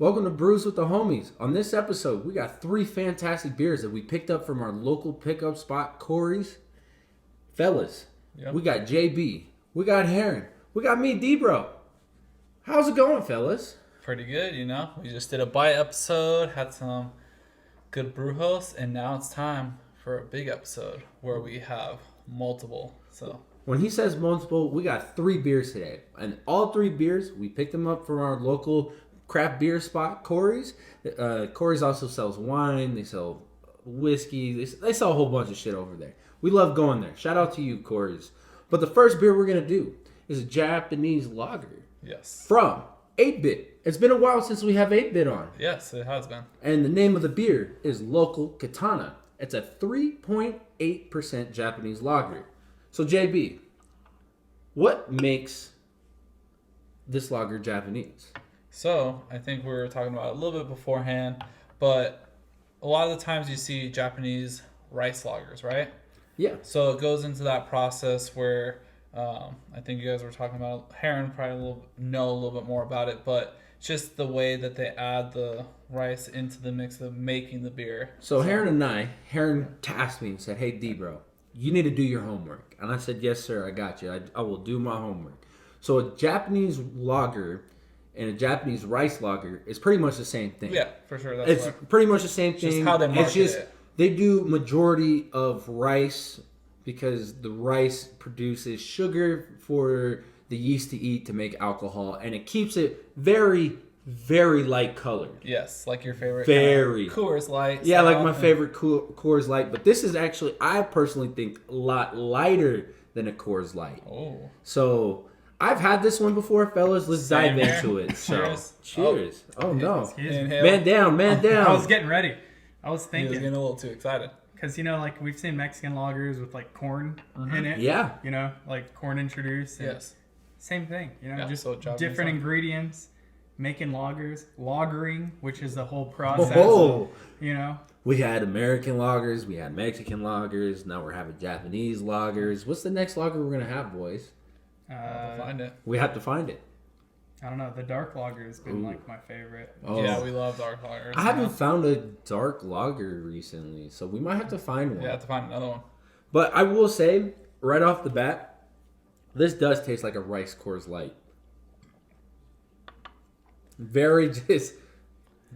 Welcome to Brews with the Homies. On this episode, we got 3 fantastic beers that we picked up from our local pickup spot, Khoury's. Fellas, We got JB, we got Heron, we got me, Dbro. How's it going, fellas? Pretty good, you know. We just did a bite episode, had some good brew hosts, and now it's time for a big episode where we have multiple. So when he says multiple, we got 3 beers today. And all 3 beers, we picked them up from our local craft beer spot, Khoury's. Khoury's also sells wine, they sell whiskey, they sell a whole bunch of shit over there. We love going there. Shout out to you, Khoury's. But the first beer we're going to do is a Japanese lager. Yes. From 8-Bit. It's been a while since we have 8-Bit on. Yes, it has been. And the name of the beer is Local Katana. It's a 3.8% Japanese lager. So, JB, what makes this lager Japanese? So, I think we were talking about it a little bit beforehand, but a lot of the times you see Japanese rice lagers, right? Yeah. So it goes into that process where I think you guys were talking about. Heron probably know a little bit more about it, but just the way that they add the rice into the mix of making the beer. So Heron tasked me and said, "Hey, Dbro, you need to do your homework." And I said, "Yes, sir, I got you. I will do my homework." So a Japanese lager and a Japanese rice lager is pretty much the same thing. Yeah, for sure. It's pretty much the same thing. Just how they market it. They do majority of rice because the rice produces sugar for the yeast to eat to make alcohol, and it keeps it very, very light colored. Yes, like your favorite very kind of Coors Light. Yeah, like my favorite Coors Light. But this is actually, I personally think, a lot lighter than a Coors Light. Oh. So I've had this one before, fellas. Let's dive into it. Cheers. Cheers. Oh no. Man down. I was getting ready. I was He thinking. was getting a little too excited. Because, you know, like we've seen Mexican lagers with like corn in it. Yeah. You know, like corn introduced. Yes. Same thing. You know, Yeah, just so Japanese different lager. ingredients, making lagers, lagering, which is the whole process. Oh. You know, We had American lagers, we had Mexican lagers, now we're having Japanese lagers. What's the next lager we're going to have, boys? I'll have to find it. We have to find it. I don't know. The dark lager has been Ooh. like my favorite. Oh. Yeah, we love dark lagers. I haven't found a dark lager recently, so we might have to find one. Yeah, have to find another one. But I will say, right off the bat, this does taste like a rice Coors Light. Very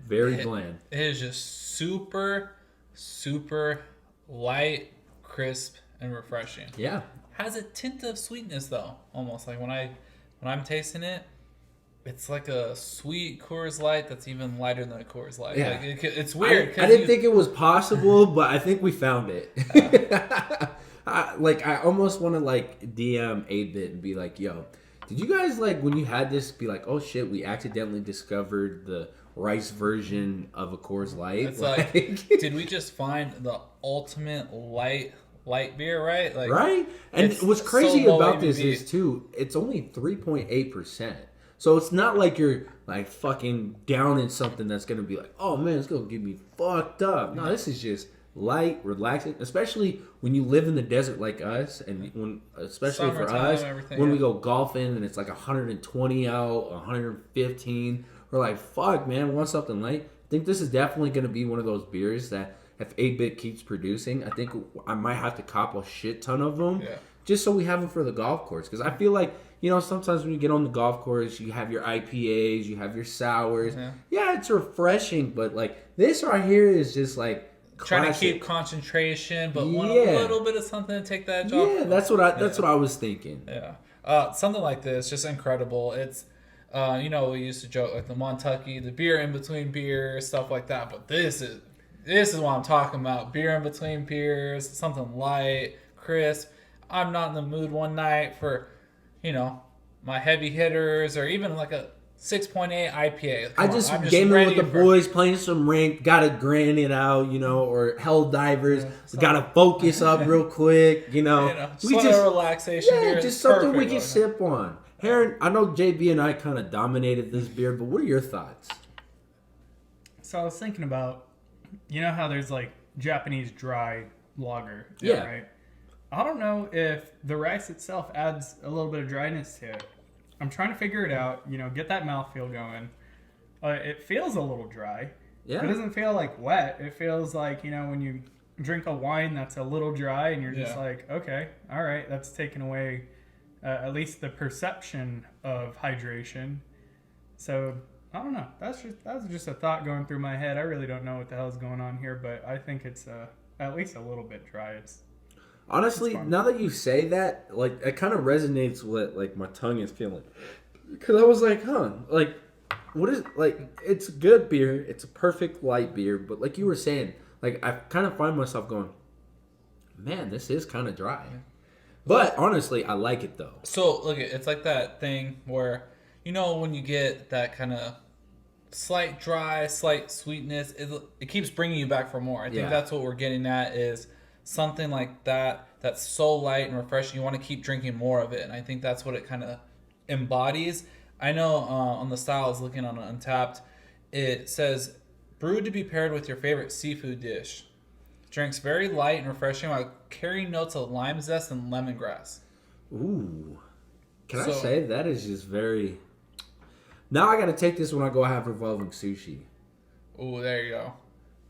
bland. It is just super, super light, crisp, and refreshing. Yeah. Has a tint of sweetness though, almost like when I'm tasting it, it's like a sweet Coors Light that's even lighter than a Coors Light. Yeah. Like it's weird. I didn't think it was possible, but I think we found it. I almost want to DM 8-Bit and be like, "Yo, did you guys when you had this be like, oh shit, we accidentally discovered the rice version of a Coors Light?" It's like did we just find the ultimate light beer, right? Like, right? And what's crazy so about this ABV. is too, it's only 3.8%. So it's not like you're fucking down in something that's gonna be like, oh man, it's gonna get me fucked up. No, this is just light, relaxing, especially when you live in the desert like us, and especially for us, when we go golfing and it's like 120 out, 115, we're like, fuck man, we want something light. I think this is definitely gonna be one of those beers that if 8-Bit keeps producing, I think I might have to cop a shit ton of them. Yeah. Just so we have them for the golf course. Because I feel like, sometimes when you get on the golf course, you have your IPAs, you have your sours. Yeah, it's refreshing, but this right here is just classic. Trying to keep concentration, but want a little bit of something to take that edge off. Yeah, that's what I was thinking. Yeah. Something like this, just incredible. It's, we used to joke like the Montucky, the beer in between beers, stuff like that. But this is what I'm talking about. Beer in between beers, something light, crisp. I'm not in the mood one night for, my heavy hitters or even like a 6.8 IPA. I'm just gaming with the boys, playing some ranked, gotta grind it out, or hell divers, gotta focus up real quick, just relaxation beer. Just something we can sip on. Heron, I know JB and I kind of dominated this beer, but what are your thoughts? So I was thinking about, how there's Japanese dry lager. Yeah. Right? I don't know if the rice itself adds a little bit of dryness to it. I'm trying to figure it out, get that mouthfeel going. it feels a little dry. Yeah. It doesn't feel like wet. It feels like, when you drink a wine that's a little dry and you're just like, okay, all right, that's taken away at least the perception of hydration. So I don't know. That's just a thought going through my head. I really don't know what the hell is going on here, but I think it's at least a little bit dry. Honestly, now that you say that, like, it kind of resonates with, like, my tongue is feeling. Because I was like, like, what is, like, it's good beer. It's a perfect light beer. But like you were saying, like, I kind of find myself going, man, this is kind of dry. But honestly, I like it, though. So, look, it's like that thing where, when you get that kind of slight dry, slight sweetness, it keeps bringing you back for more. I think that's what we're getting at, is something like that that's so light and refreshing. You want to keep drinking more of it, and I think that's what it kind of embodies. I know on the style I was looking on Untapped, it says brewed to be paired with your favorite seafood dish. Drinks very light and refreshing while carrying notes of lime zest and lemongrass. Ooh. Can I say that is just very... Now I got to take this when I go have revolving sushi. Ooh, there you go.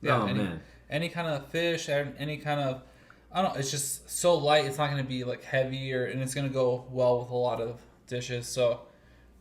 Yeah, man. Any kind of fish, any kind of... I don't know. It's just so light. It's not going to be like heavy, and it's going to go well with a lot of dishes. So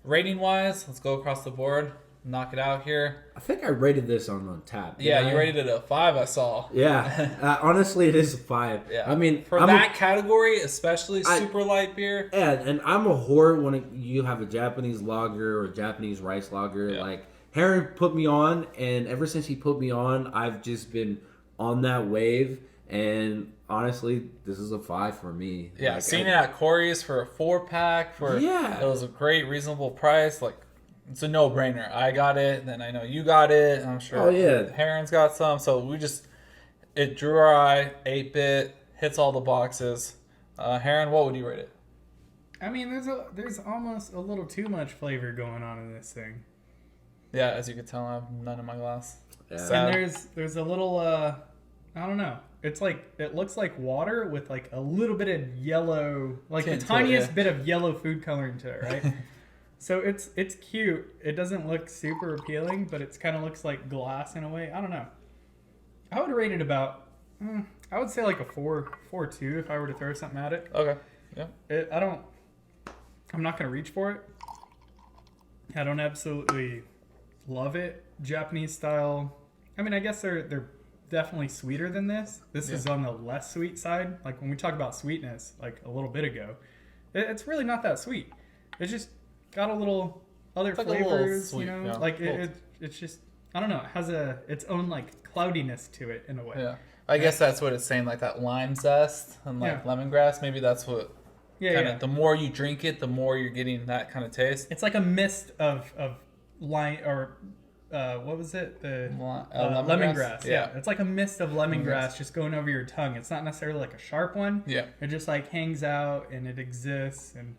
rating-wise, let's go across the board. Knock it out here. I think I rated this on Untapped. Yeah, you rated it a 5, I saw. Yeah. Honestly, it is a 5. Yeah. I mean, for that category, especially super light beer. Yeah, and I'm a whore when you have a Japanese lager or Japanese rice lager. Yeah. Like, Heron put me on, and ever since he put me on, I've just been on that wave. And honestly, this is a 5 for me. Yeah, like, seen it at Khoury's for a 4-pack. It was a great, reasonable price. Like, it's a no-brainer. I got it, then I know you got it. I'm sure Heron's got some. So it drew our eye, 8-bit, hits all the boxes. Heron, what would you rate it? I mean, there's almost a little too much flavor going on in this thing. Yeah, as you can tell, I have none in my glass. Yeah. And there's a little, I don't know. It's like, it looks like water with like a little bit of yellow, like the tiniest bit of yellow food coloring to it, right? So it's cute. It doesn't look super appealing, but it kind of looks like glass in a way. I don't know. I would rate it about, I would say like a 4.2 if I were to throw something at it. Okay. Yeah. I'm not going to reach for it. I don't absolutely love it. Japanese style. I mean, I guess they're definitely sweeter than this. This is on the less sweet side. Like when we talked about sweetness like a little bit ago, it's really not that sweet. It's just got a little other flavors, sweet, like it's just, I don't know, it has its own like cloudiness to it in a way. Yeah, I guess that's what it's saying, like that lime zest and like lemongrass. Maybe that's what the more you drink it, the more you're getting that kind of taste. It's like a mist of lime, or what was it, the lemongrass. Yeah, it's like a mist of lemongrass just going over your tongue. It's not necessarily like a sharp one. Yeah, it just like hangs out and it exists, and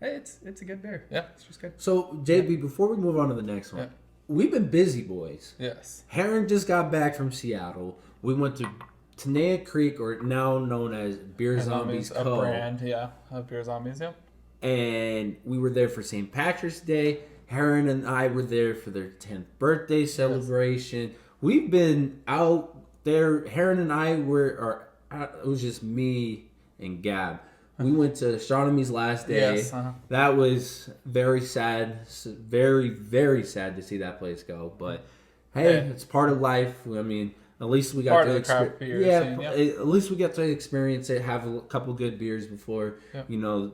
it's a good beer. Yeah, it's just good. So JB, before we move on to the next one, we've been busy, boys. Yes. Heron just got back from Seattle. We went to Tenaya Creek, or now known as Beer Zombies Co. A brand, of Beer Zombies, And we were there for St. Patrick's Day. Heron and I were there for their 10th birthday celebration. Yes. We've been out there. Heron and I it was just me and Gab. We went to Astronomy's last day. Yes, That was very sad. Very, very sad to see that place go. But hey, it's part of life. I mean, at least we got to experience. At least we got to experience it. Have a couple good beers before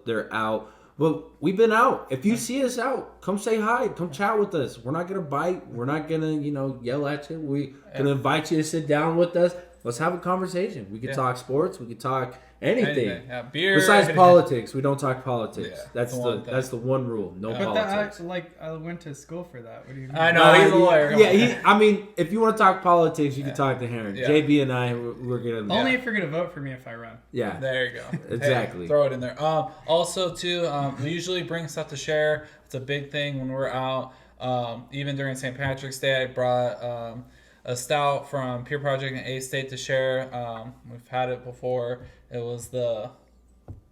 they're out. But we've been out. If you see us out, come say hi. Come chat with us. We're not gonna bite. We're not gonna yell at you. We're gonna invite you to sit down with us. Let's have a conversation. We could talk sports. We could talk anything. Yeah, beer. Besides politics, we don't talk politics. Yeah, that's the one rule. No politics. I went to school for that. What do you mean? I know, he's a lawyer. Yeah, I mean, if you want to talk politics, you can talk to Heron. Yeah. JB and I, we're gonna only if you're gonna vote for me if I run. Yeah, there you go. Exactly. Hey, throw it in there. Also, too, we usually bring stuff to share. It's a big thing when we're out. Even during St. Patrick's Day, I brought a stout from Peer Project and A-State to share. We've had it before. It was now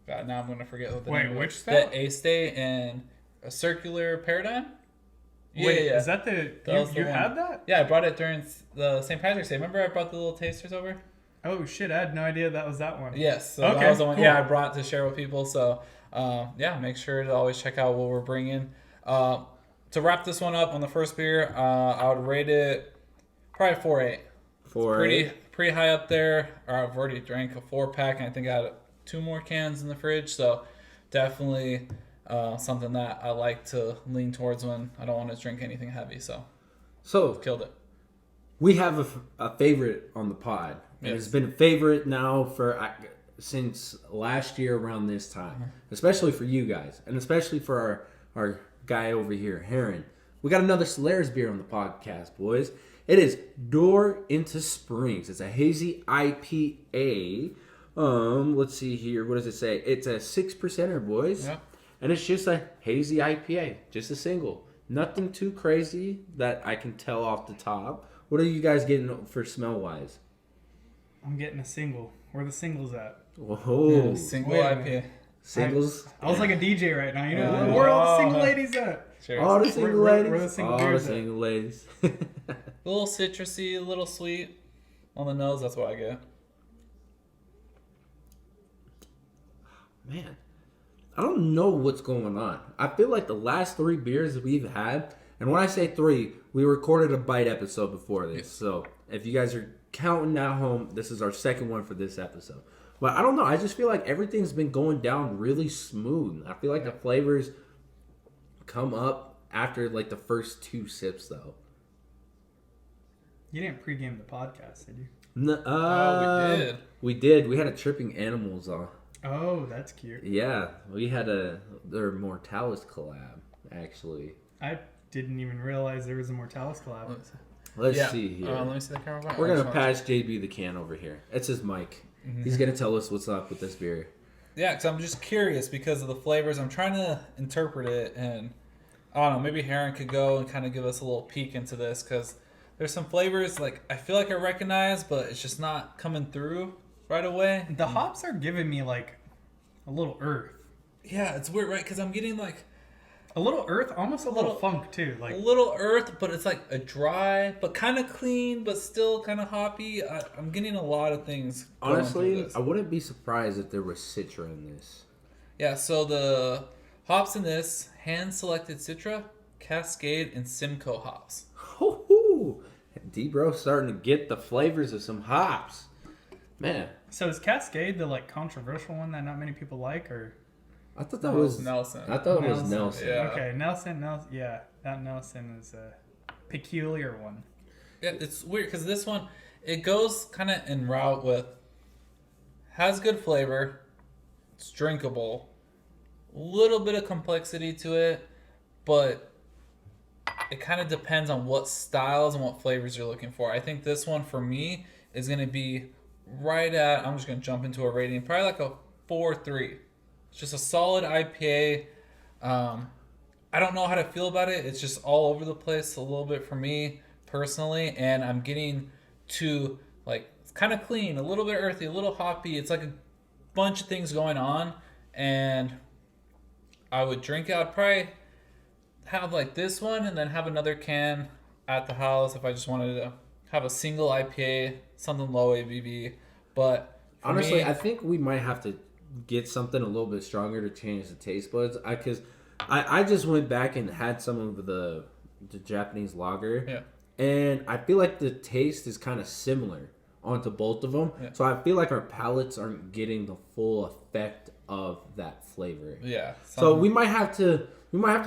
I'm going to forget what the name was. Which stout? The A-State and a Circular Paradigm. Yeah, Wait, yeah. is that the was the you one. had that? Yeah, I brought it during the St. Patrick's Day. Remember I brought the little tasters over? Oh shit, I had no idea that was that one. Yes. So Okay, that was the one. cool. Yeah, I brought to share with people. So yeah, make sure to always check out what we're bringing. To wrap this one up on the first beer, I would rate it probably 4.8. Pretty high up there. I've already drank a 4-pack, and I think I had 2 more cans in the fridge. So definitely something that I like to lean towards when I don't want to drink anything heavy. So killed it. We have a favorite on the pod. And Yes. it's been a favorite now for since last year around this time, especially for you guys, and especially for our guy over here, Heron. We got another Solaris beer on the podcast, boys. It is Door into Springs. It's a hazy IPA. Let's see here. What does it say? It's a 6%er, boys. Yeah. And it's just a hazy IPA, just a single. Nothing too crazy that I can tell off the top. What are you guys getting for smell wise? I'm getting a single. Where the singles at? Whoa. Single Wait a IPA. minute. Singles? I was like a DJ right now. You know, Yeah. where are all the single ladies at? Cheers. All the single Where ladies? the single All the beers at? single ladies. A little citrusy, a little sweet on the nose. That's what I get. Man, I don't know what's going on. I feel like the last 3 beers we've had, and when I say 3, we recorded a bite episode before this. So if you guys are counting at home, this is our second one for this episode. But I don't know. I just feel like everything's been going down really smooth. I feel like the flavors come up after like the first 2 sips, though. You didn't pregame the podcast, did you? We did. We did. We had a Tripping Animals on. Oh, that's cute. Yeah, we had their Mortalis collab, actually. I didn't even realize there was a Mortalis collab. Let's see here. Let me see the camera. We're going to pass JB the can over here. It's his mic. He's going to tell us what's up with this beer. Yeah, because I'm just curious because of the flavors. I'm trying to interpret it, and I don't know, maybe Heron could go and kind of give us a little peek into this because there's some flavors like I feel like I recognize, but it's just not coming through right away. The hops are giving me like a little earth. Yeah, it's weird, right? Because I'm getting like A little earth, almost a little funk too. a Like little earth, but it's like a dry, but kind of clean, but still kind of hoppy. I'm getting a lot of things. going through Honestly, this. I wouldn't be surprised if there was Citra in this. Yeah, so the hops in this, hand-selected Citra, Cascade, and Simcoe hops. Hoo-hoo! Dbro starting to get the flavors of some hops. Man, so is Cascade the like controversial one that not many people like, or I thought that was Nelson. I thought it was Nelson. Nelson. Yeah. okay, Nelson, yeah, that Nelson is a peculiar one. Yeah, it's weird because this one, it goes kind of en route with, has good flavor, it's drinkable, a little bit of complexity to it, but it kind of depends on what styles and what flavors you're looking for. I think this one for me is going to be right at, I'm just going to jump into a rating, probably like a 4.3. It's just a solid IPA. I don't know how to feel about it. It's just all over the place a little bit for me personally, and I'm getting to like it's kind of clean, a little bit earthy, a little hoppy. It's like a bunch of things going on, and I would drink out. Probably have like this one, and then have another can at the house if I just wanted to have a single IPA, something low ABV. But for Honestly, me, I think we might have to get something a little bit stronger to change the taste buds. Because I just went back and had some of the Japanese lager. Yeah. And I feel like the taste is kind of similar onto both of them. Yeah. So I feel like our palates aren't getting the full effect of that flavor. yeah. So we might have to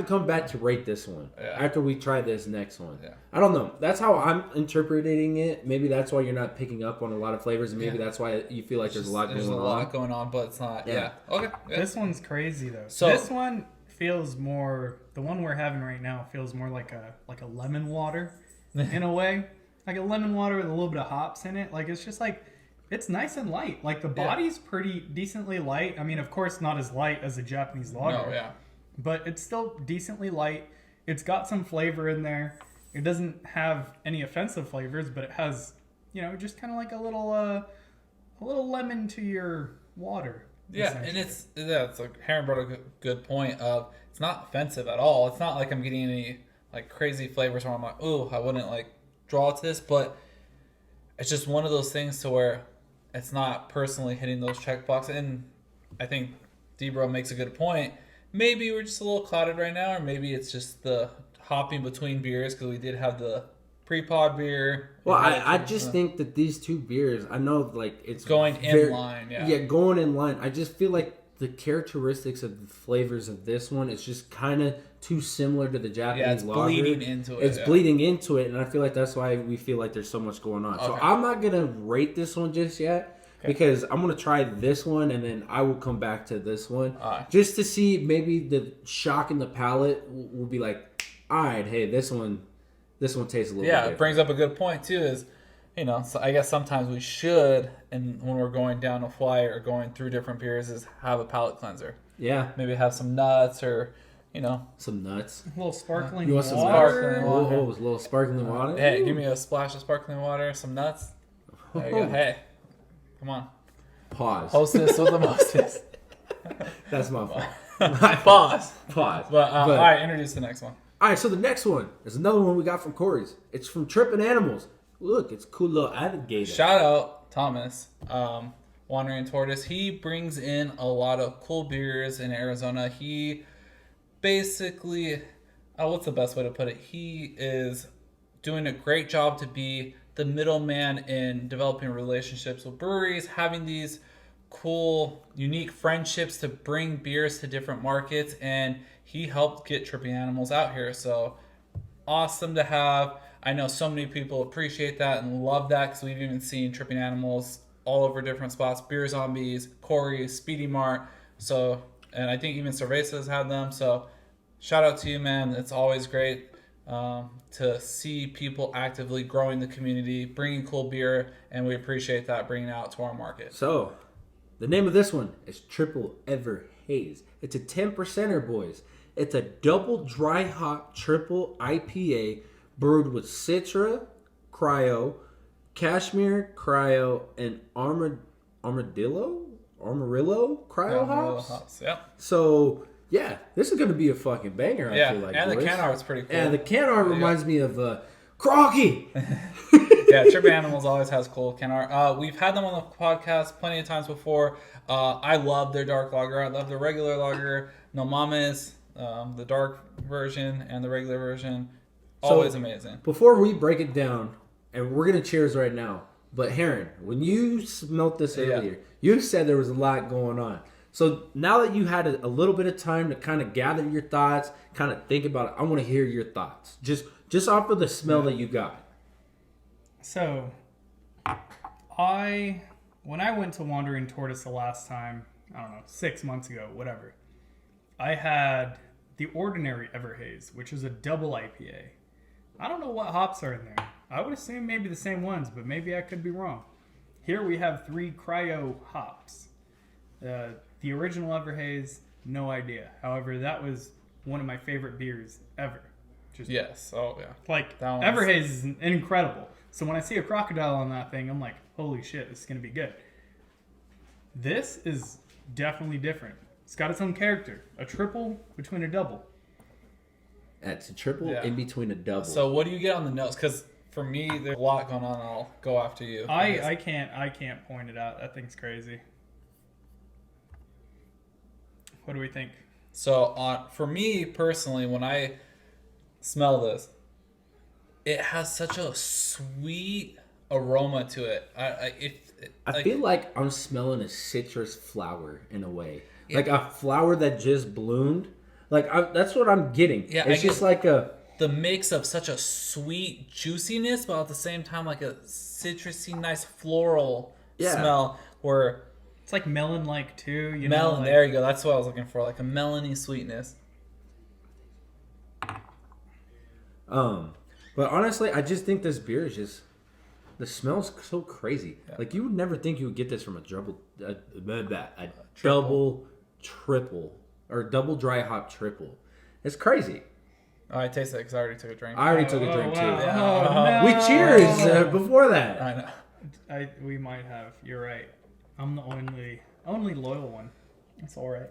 come back to rate this one Yeah. after we try this next one. Yeah. I don't know. That's how I'm interpreting it. Maybe that's why you're not picking up on a lot of flavors, and maybe Yeah. that's why you feel like there's a lot going on, but it's not. Yeah. Yeah. Okay. Yeah. This one's crazy though. So- this one feels more. The one we're having right now feels more like a lemon water, in a way, like a lemon water with a little bit of hops in it. Like it's just like it's nice and light. Like the body's pretty decently light. I mean, of course, not as light as a Japanese lager. No. Yeah. But it's still decently light. It's got some flavor in there. It doesn't have any offensive flavors, but it has, just kind of like a little lemon to your water. Yeah, and it's like Heron brought a good point of it's not offensive at all. It's not like I'm getting any like crazy flavors where I'm like, ooh, I wouldn't like draw to this, but it's just one of those things to where it's not personally hitting those check boxes. And I think Dbro makes a good point. Maybe we're just a little clouded right now, or maybe it's just the hopping between beers because we did have the pre-pod beer. Well, I just think that these two beers, I know like it's going in line. Yeah, going in line. I just feel like the characteristics of the flavors of this one is just kind of too similar to the Japanese lager. Bleeding into it. It's bleeding into it, and I feel like that's why we feel like there's so much going on. Okay. So I'm not going to rate this one just yet because I'm going to try this one, and then I will come back to this one just to see maybe the shock in the palate will be like, all right, hey, this one tastes a little bit different. It brings up a good point, too, is, so I guess sometimes we should, and when we're going down a flight or going through different beers, is have a palate cleanser. Yeah. Maybe have some nuts or, some nuts. A little sparkling you want water. Some sparkling water. Oh, a little sparkling water. Hey, give me a splash of sparkling water, some nuts. There you go. Hey, come on. Pause. Hostess with the mostest. That's my fault. Pause. But all right, introduce the next one. All right, so the next one is another one we got from Khoury's. It's from Tripping Animals. Look, it's a cool little alligator. Shout out Thomas, Wandering Tortoise. He brings in a lot of cool beers in Arizona. He basically, what's the best way to put it? He is doing a great job to be the middleman in developing relationships with breweries, having these cool, unique friendships to bring beers to different markets, and he helped get Tripping Animals out here. So awesome to have. I know so many people appreciate that and love that because we've even seen Tripping Animals all over different spots. Beer Zombies, Khoury, Speedy Mart. So, and I think even Cerveza's had them. So shout out to you, man. It's always great to see people actively growing the community, bringing cool beer, and we appreciate that, bringing it out to our market. So the name of this one is Triple Ever Haze. It's a 10%er, boys. It's a double dry hop triple IPA brewed with Citra, Cryo, Cashmere, Cryo, and Armadillo Cryo hops. Yep. So, yeah, this is going to be a fucking banger, I feel like, and boys. The can art's pretty cool. Yeah, the can art reminds me of Crocky. Yeah, Tripping Animals always has cool can art. We've had them on the podcast plenty of times before. I love their dark lager. I love their regular lager. No Mames, the dark version and the regular version. Always amazing. Before we break it down, and we're going to cheers right now, but Heron, when you smelt this earlier, you said there was a lot going on. So now that you had a little bit of time to kind of gather your thoughts, kind of think about it, I want to hear your thoughts. Just off of the smell that you got. So, when I went to Wandering Tortoise the last time, I don't know, 6 months ago, whatever, I had the Ordinary Ever Haze, which is a double IPA. I don't know what hops are in there. I would assume maybe the same ones, but maybe I could be wrong. Here we have 3 cryo hops. The original Ever Haze, no idea. However, that was one of my favorite beers ever. Yes. Oh, yeah. Like, Ever Haze is incredible. So when I see a crocodile on that thing, I'm like, holy shit, this is going to be good. This is definitely different. It's got its own character. A triple between a double. It's a triple in between a double. So what do you get on the nose? Because for me, there's a lot going on. I'll go after you. I can't point it out. That thing's crazy. What do we think? So for me personally, when I smell this, it has such a sweet aroma to it. I feel like I'm smelling a citrus flower in a way. Like a flower that just bloomed. Like that's what I'm getting. Yeah, it's just like the mix of such a sweet juiciness, but at the same time like a citrusy, nice floral smell. Where it's like melon-like too. Melon, there you go. That's what I was looking for, like a melony sweetness. But honestly, I just think this beer is just the smell's so crazy. Yeah. Like you would never think you would get this from a double dry hop triple. It's crazy. Oh, I taste it because I already took a drink. I already took a drink too. Yeah. No. We cheers before that. I know. We might have. You're right. I'm the only loyal one. That's all right.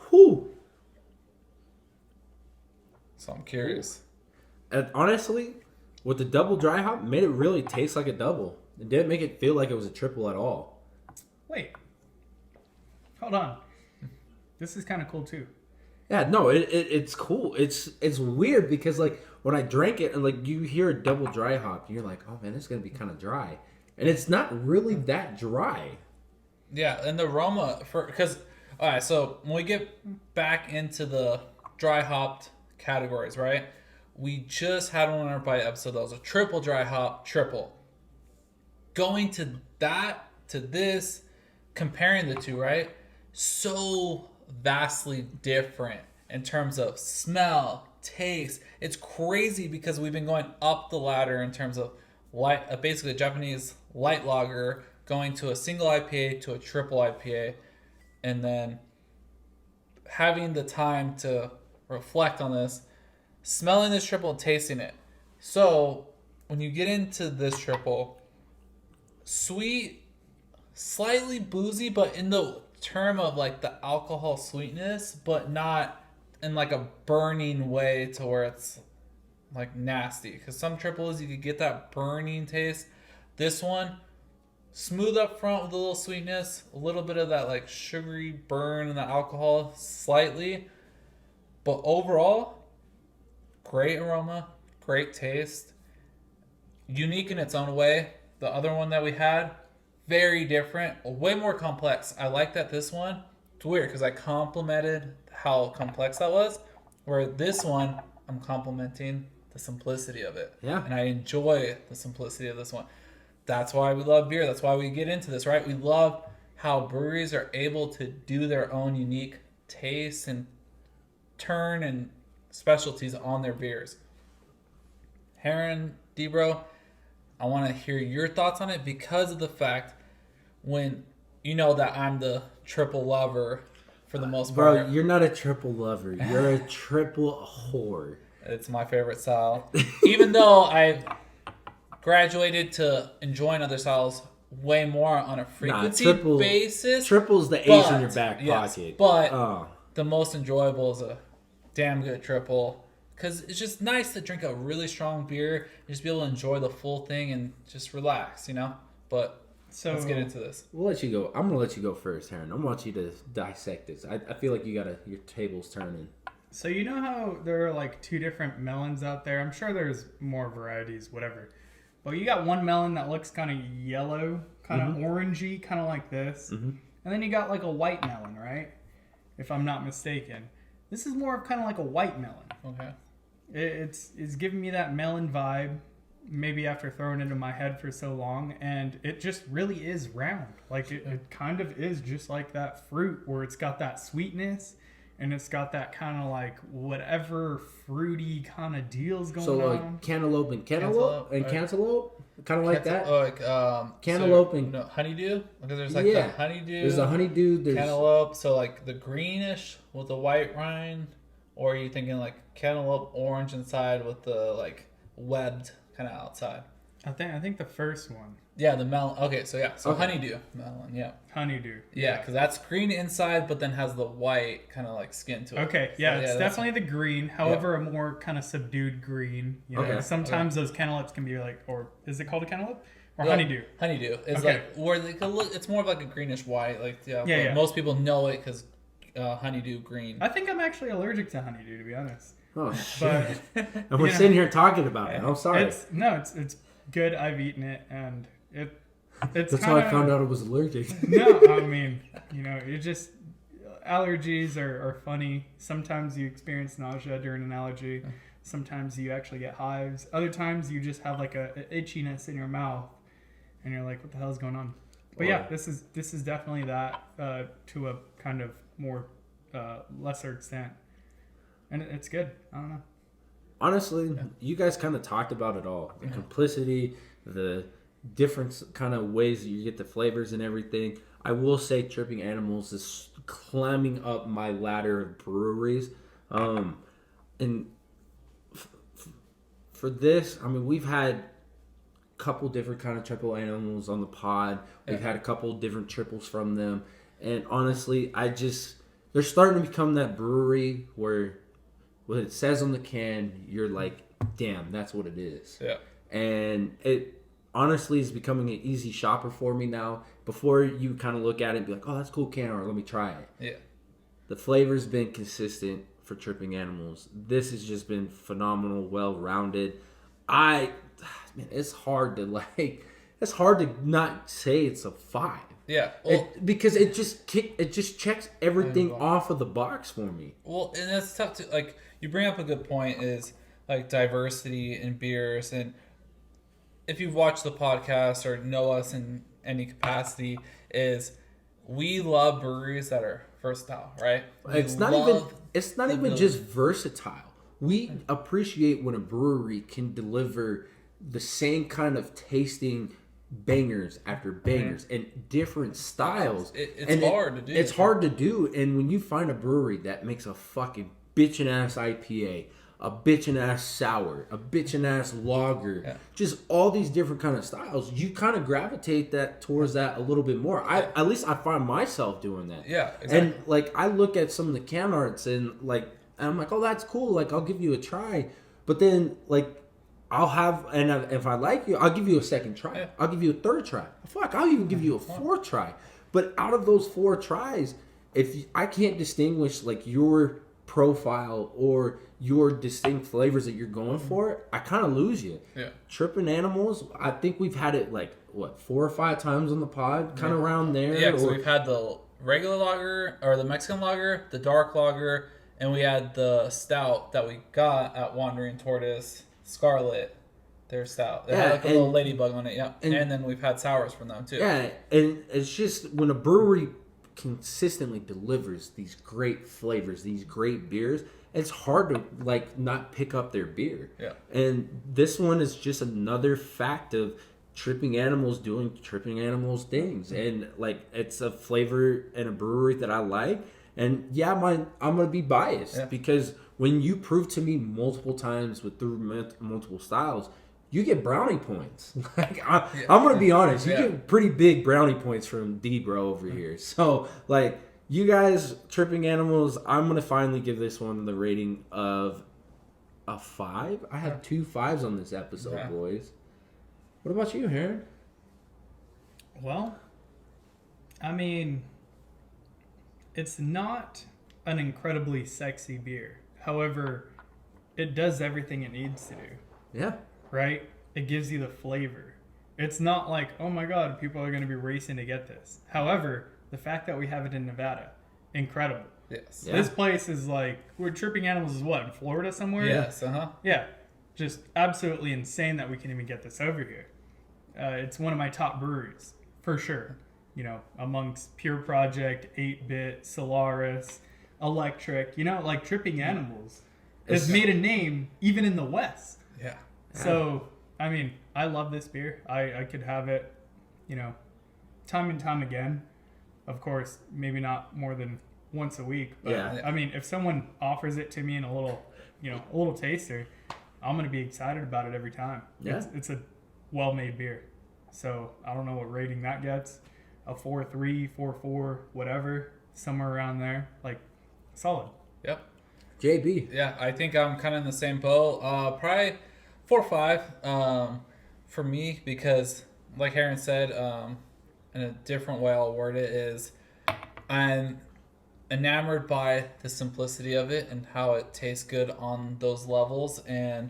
Whew. So I'm curious. And honestly, with the double dry hop, made it really taste like a double. It didn't make it feel like it was a triple at all. Wait. Hold on. This is kind of cool too. Yeah, no, it's cool. It's weird because like when I drank it and like you hear a double dry hop, and you're like, oh man, it's gonna be kind of dry, and it's not really that dry. Yeah, and the aroma because all right. So when we get back into the dry hopped categories, right? We just had one on our bite episode that was a triple dry hop triple. Going to that to this, comparing the two, right? So vastly different in terms of smell, taste. It's crazy because we've been going up the ladder in terms of light, basically a Japanese light lager going to a single IPA to a triple IPA, and then having the time to reflect on this, smelling this triple and tasting it. So when you get into this triple, sweet, slightly boozy, but in the term of like the alcohol sweetness, but not in like a burning way to where it's like nasty. Because some triples you could get that burning taste. This one, smooth up front with a little sweetness, a little bit of that like sugary burn in the alcohol slightly, but overall, great aroma, great taste, unique in its own way. The other one that we had, very different, way more complex. I like that this one, it's weird because I complimented how complex that was, where this one, I'm complimenting the simplicity of it. Yeah. And I enjoy the simplicity of this one. That's why we love beer. That's why we get into this, right? We love how breweries are able to do their own unique tastes and turn and specialties on their beers. Heron, Dbro, I want to hear your thoughts on it because of the fact when you know that I'm the triple lover for the most part. Bro, you're not a triple lover. You're a triple whore. It's my favorite style. Even though I've graduated to enjoying other styles way more on a frequency basis. Triple's the ace in your back pocket. But the most enjoyable is a damn good triple. Because it's just nice to drink a really strong beer and just be able to enjoy the full thing and just relax, you know? But let's get into this. We'll let you go. I'm going to let you go first, Heron. I want you to dissect this. I feel like your table's turning. So you know how there are like two different melons out there? I'm sure there's more varieties, whatever. But you got one melon that looks kind of yellow, kind of orangey, kind of like this. Mm-hmm. And then you got like a white melon, right? If I'm not mistaken. This is more of kind of like a white melon. Okay. It's giving me that melon vibe, maybe after throwing it in my head for so long. And it just really is round. Like it kind of is just like that fruit where it's got that sweetness. And it's got that kind of like whatever fruity kind of deals going on. So like cantaloupe and cantaloupe? Kind of like that? Cantaloupe and... No, honeydew? Because there's like the honeydew. There's a honeydew. There's cantaloupe. So like the greenish with the white rind. Or are you thinking like cantaloupe orange inside with the like webbed kind of outside? I think the first one. Yeah, the melon. Okay, so yeah. So honeydew melon, yeah. Honeydew. Yeah, because that's green inside, but then has the white kind of like skin to it. Okay, yeah, so, it's definitely the green. However, a more kind of subdued green. You know, sometimes those cantaloupes can be like, or is it called a cantaloupe? Or honeydew? Honeydew. It's like, where they could look, it's more of like a greenish white. Like, most people know it because honeydew green. I think I'm actually allergic to honeydew, to be honest. Oh, shit. And we're sitting here talking about it. I'm sorry. It's good. I've eaten it, and it's that's how I found out I was allergic. No, I mean, you know, it just allergies are funny. Sometimes you experience nausea during an allergy. Sometimes you actually get hives. Other times you just have like a itchiness in your mouth, and you're like, "What the hell is going on?" But yeah, this is definitely that to a kind of more lesser extent, and it's good. I don't know. Honestly, you guys kind of talked about it all. The complicity, the different kind of ways that you get the flavors and everything. I will say Tripping Animals is climbing up my ladder of breweries. And for this, I mean, we've had a couple different kind of Triple Animals on the pod. We've had a couple different triples from them. And honestly, they're starting to become that brewery where what it says on the can, you're like, damn, that's what it is. Yeah. And it honestly is becoming an easy shopper for me now. Before you kind of look at it and be like, oh, that's a cool can, or let me try it. Yeah. The flavor's been consistent for Tripping Animals. This has just been phenomenal, well-rounded. Man, it's hard to not say it's a 5. Yeah. Well, because it just checks everything off of the box for me. Well, and it's tough to, like, you bring up a good point is, like, diversity in beers. And if you've watched the podcast or know us in any capacity, is we love breweries that are versatile, right? It's not even just versatile. We appreciate when a brewery can deliver the same kind of tasting bangers after bangers and different styles. It's hard to do. It's hard to do. And when you find a brewery that makes a fucking bitchin' ass IPA, a bitchin' ass sour, a bitchin' ass lager, just all these different kind of styles, you kind of gravitate towards that a little bit more. At least I find myself doing that. Yeah, exactly. And like I look at some of the can arts and I'm like, oh, that's cool. Like I'll give you a try. But then like I'll have, and if I like you, I'll give you a second try. Yeah. I'll give you a third try. Fuck, I'll even give you a fourth try. But out of those 4 tries, I can't distinguish like your profile or your distinct flavors that you're going for, I kind of lose you. Yeah. Tripping Animals, I think we've had it like, 4 or 5 times on the pod, kind of around there. Yeah, because we've had the regular lager, or the Mexican lager, the dark lager, and we had the stout that we got at Wandering Tortoise, Scarlet, their stout. They had like a little ladybug on it, yeah. And then we've had sours from them too. Yeah, and it's just when a brewery consistently delivers these great flavors, these great beers, it's hard to like not pick up their beer. Yeah. And this one is just another fact of Tripping Animals doing Tripping Animals things. And like it's a flavor and a brewery that I like. And yeah, I'm gonna be biased because when you prove to me multiple times through multiple styles, you get brownie points. Like I'm gonna be honest, you get pretty big brownie points from Dbro over here. So like you guys, Tripping Animals, I'm gonna finally give this one the rating of a 5. I had 2 5s on this episode, boys. What about you, Heron? Well, I mean, it's not an incredibly sexy beer. However, it does everything it needs to do. Yeah. Right? It gives you the flavor. It's not like, oh my god, people are going to be racing to get this. However, the fact that we have it in Nevada, incredible. Yes. Yeah. This place is like, where Tripping Animals is what, in Florida somewhere? Yes, Yeah. Just absolutely insane that we can even get this over here. It's one of my top breweries, for sure. You know, amongst Pure Project, 8-Bit, Solaris, Electric, you know, like Tripping Animals has made a name even in the West. Yeah. So, I mean, I love this beer. I could have it, you know, time and time again. Of course, maybe not more than once a week. But, I mean, if someone offers it to me in a little taster, I'm going to be excited about it every time. Yeah. It's a well-made beer. So, I don't know what rating that gets. A 4.3, 4.4, whatever. Somewhere around there. Like, solid. Yep. JB. Yeah, I think I'm kind of in the same boat. Probably 4 or 5 for me because, like Heron said, in a different way I'll word it is I'm enamored by the simplicity of it and how it tastes good on those levels. And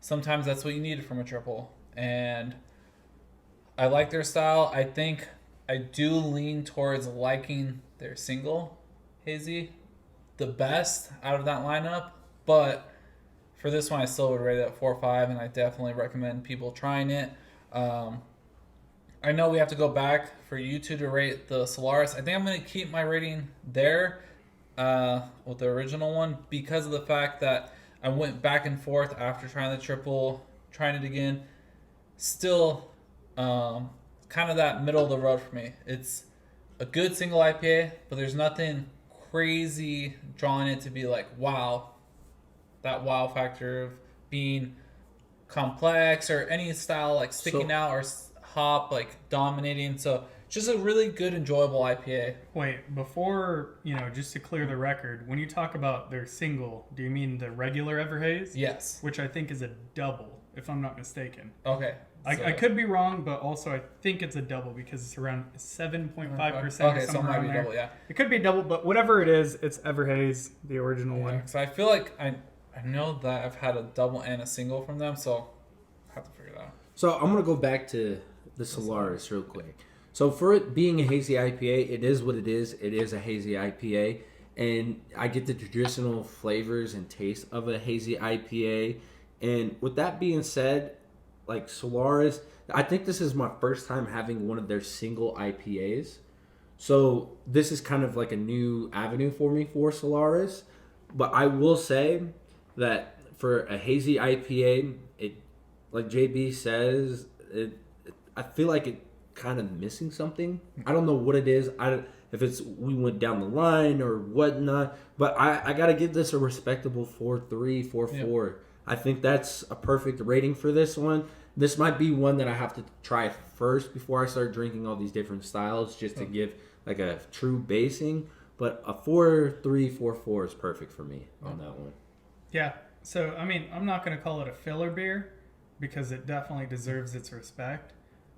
sometimes that's what you need from a triple. And I like their style. I think I do lean towards liking their single hazy the best out of that lineup, but for this one I still would rate it at 4 or 5, and I definitely recommend people trying it. I know we have to go back for you two to rate the Solaris. I think I'm going to keep my rating there with the original one because of the fact that I went back and forth after trying the triple, trying it again. Still kind of that middle of the road for me. It's a good single IPA, but there's nothing crazy drawing it to be like, wow, that wow factor of being complex or any style like sticking out or hop like dominating. So just a really good, enjoyable IPA. Wait, before, just to clear the record, when you talk about their single, do you mean the regular Everhaze? Yes. Which I think is a double, if I'm not mistaken. Okay. I could be wrong, but also I think it's a double because it's around 7.5%. Okay, so it might be double, yeah. It could be double, but whatever it is, it's Everhaze, the original one. So I feel like I know that I've had a double and a single from them, so I have to figure that out. So I'm gonna go back to the Solaris real quick. So for it being a hazy IPA, it is what it is. It is a hazy IPA, and I get the traditional flavors and taste of a hazy IPA. And with that being said, like Solaris, I think this is my first time having one of their single IPAs. So this is kind of like a new avenue for me for Solaris. But I will say that for a hazy IPA, it, like JB says, I feel like it kind of missing something. I don't know what it is. If it's we went down the line or whatnot. But I got to give this a respectable 4.3, 4.4. Yeah. I think that's a perfect rating for this one. This might be one that I have to try first before I start drinking all these different styles, just to give like a true basing. But a 4.3, 4.4 is perfect for me on that one. Yeah. So, I mean, I'm not going to call it a filler beer because it definitely deserves its respect.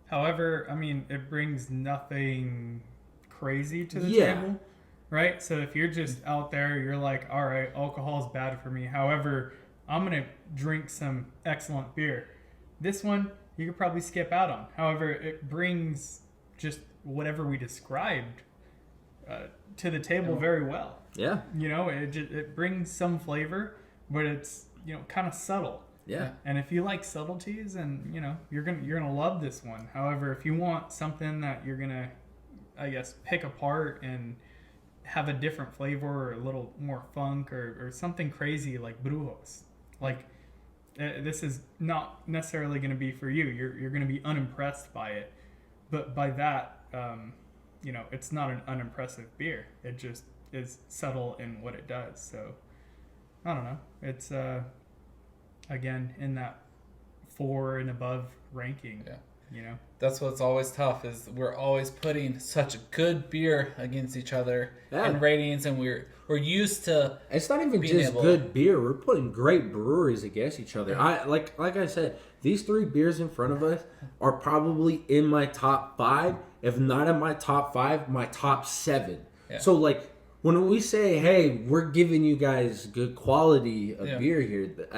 However, I mean, it brings nothing crazy to the table, right? So if you're just out there, you're like, all right, alcohol is bad for me. However, I'm going to drink some excellent beer. This one, you could probably skip out on. However, it brings just whatever we described to the table very well. Yeah. It brings some flavor, but it's, kind of subtle. Yeah. And if you like subtleties, and you're gonna love this one. However, if you want something that you're gonna, I guess, pick apart and have a different flavor or a little more funk or something crazy like Brews, like this is not necessarily going to be for you. You're going to be unimpressed by it, but by that, it's not an unimpressive beer. It just is subtle in what it does. So I don't know. It's again in that 4 and above ranking. Yeah. That's what's always tough is we're always putting such good beer against each other in ratings, and we're used to. It's not even just good beer. We're putting great breweries against each other. I like I said, these 3 beers in front of us are probably in my top 5, if not in my top 5, my top 7. Yeah. So like when we say, hey, we're giving you guys good quality of beer here,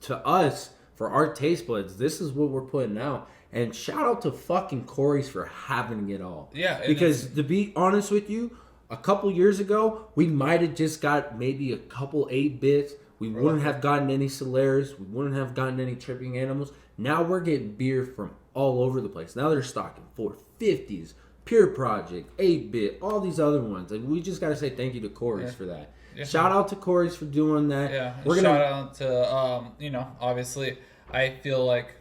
to us, for our taste buds, this is what we're putting out. And shout out to fucking Khoury's for having it all. Yeah. Because to be honest with you, a couple years ago, we might have just got maybe a couple 8-bits. We wouldn't have gotten any Solaris. We wouldn't have gotten any Tripping Animals. Now we're getting beer from all over the place. Now they're stocking 450s, Pure Project, 8-bit, all these other ones. And we just got to say thank you to Khoury's for that. Yeah. Shout out to Khoury's for doing that. Yeah. Shout out to, obviously, I feel like,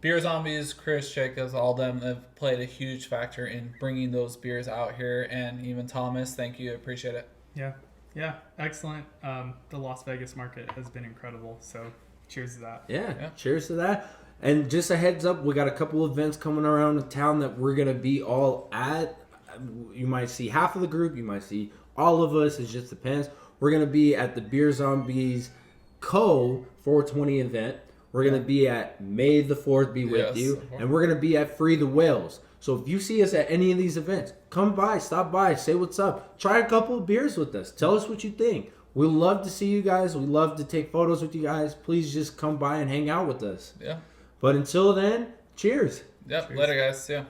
Beer Zombies, Chris, Jacobs, all them have played a huge factor in bringing those beers out here. And even Thomas, thank you. Appreciate it. Yeah. Excellent. The Las Vegas market has been incredible. So cheers to that. Yeah. Cheers to that. And just a heads up, we got a couple events coming around the town that we're going to be all at. You might see half of the group. You might see all of us. It just depends. We're going to be at the Beer Zombies Co. 420 event. We're going to be at May the 4th Be With You. And we're going to be at Free the Whales. So if you see us at any of these events, come by, stop by, say what's up. Try a couple of beers with us. Tell us what you think. We love to see you guys. We love to take photos with you guys. Please just come by and hang out with us. Yeah. But until then, cheers. Yep. Cheers. Later, guys. See ya.